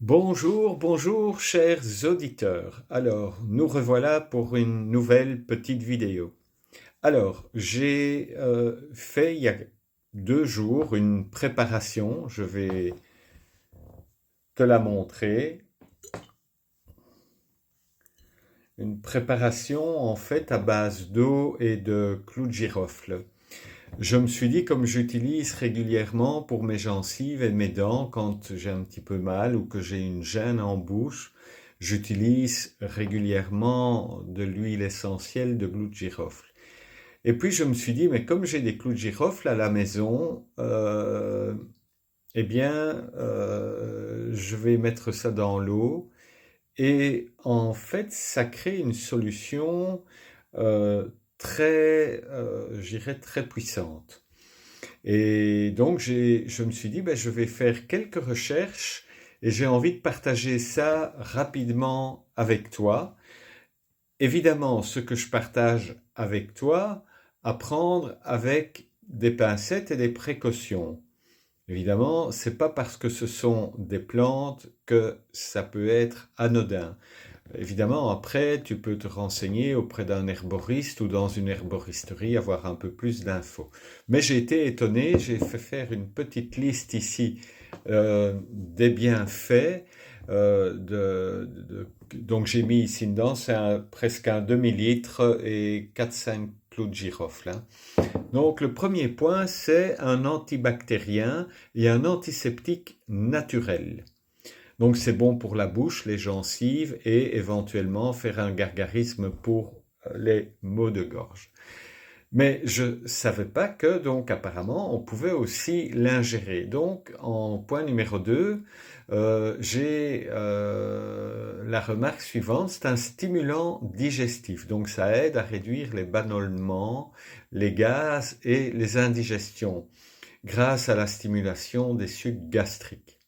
Bonjour, bonjour, chers auditeurs. Alors, nous revoilà pour une nouvelle petite vidéo. Alors, j'ai fait il y a 2 jours une préparation. Je vais te la montrer. Une préparation en fait à base d'eau et de clous de girofle. Je me suis dit, comme j'utilise régulièrement pour mes gencives et mes dents quand j'ai un petit peu mal ou que j'ai une gêne en bouche, j'utilise régulièrement de l'huile essentielle de clous de girofle. Et puis je me suis dit, mais comme j'ai des clous de girofle à la maison, je vais mettre ça dans l'eau. Et en fait, ça crée une solution euh, je dirais très puissante. Et donc, je me suis dit, ben, je vais faire quelques recherches et j'ai envie de partager ça rapidement avec toi. Évidemment, ce que je partage avec toi, à prendre avec des pincettes et des précautions. Évidemment, c'est pas parce que ce sont des plantes que ça peut être anodin. Évidemment, après, tu peux te renseigner auprès d'un herboriste ou dans une herboristerie, avoir un peu plus d'infos. Mais j'ai été étonné, j'ai fait faire une petite liste ici des bienfaits. Donc j'ai mis ici dedans, presque un demi-litre et 4-5 clous de girofle, hein. Donc le premier point, c'est un antibactérien et un antiseptique naturel. Donc c'est bon pour la bouche, les gencives et éventuellement faire un gargarisme pour les maux de gorge. Mais je ne savais pas que, donc apparemment, on pouvait aussi l'ingérer. Donc en point numéro 2, j'ai la remarque suivante, c'est un stimulant digestif. Donc ça aide à réduire les ballonnements, les gaz et les indigestions grâce à la stimulation des sucs gastriques.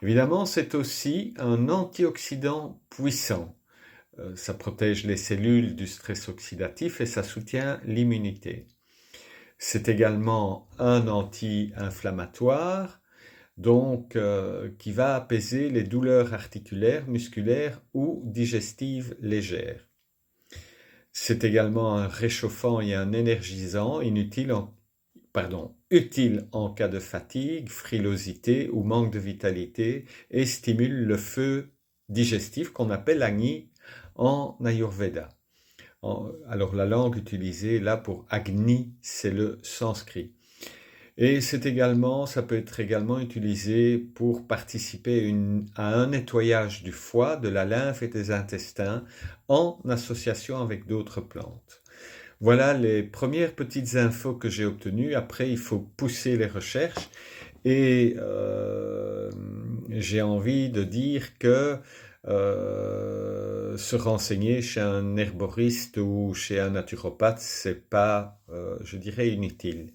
Évidemment, c'est aussi un antioxydant puissant. Ça protège les cellules du stress oxydatif et ça soutient l'immunité. C'est également un anti-inflammatoire, donc qui va apaiser les douleurs articulaires, musculaires ou digestives légères. C'est également un réchauffant et un énergisant utile en cas de fatigue, frilosité ou manque de vitalité et stimule le feu digestif qu'on appelle Agni en Ayurveda. Alors la langue utilisée là pour Agni, c'est le sanskrit. Et ça peut être également utilisé pour participer à un nettoyage du foie, de la lymphe et des intestins en association avec d'autres plantes. Voilà les premières petites infos que j'ai obtenues. Après, il faut pousser les recherches et j'ai envie de dire que se renseigner chez un herboriste ou chez un naturopathe, c'est pas, je dirais, inutile.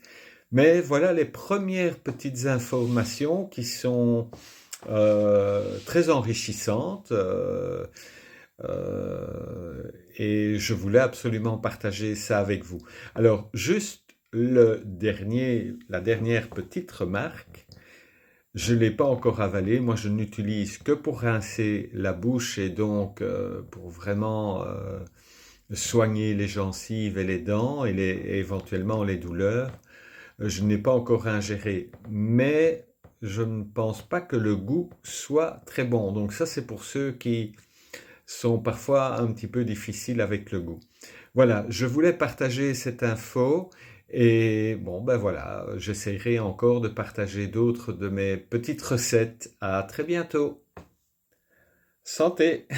Mais voilà les premières petites informations qui sont très enrichissantes. Et je voulais absolument partager ça avec vous. Alors, juste la dernière petite remarque, je ne l'ai pas encore avalé, moi je n'utilise que pour rincer la bouche et donc pour vraiment soigner les gencives et les dents et éventuellement les douleurs. Je n'ai pas encore ingéré, mais je ne pense pas que le goût soit très bon. Donc ça c'est pour ceux qui sont parfois un petit peu difficiles avec le goût. Voilà, je voulais partager cette info et bon ben voilà, j'essaierai encore de partager d'autres de mes petites recettes. À très bientôt. Santé!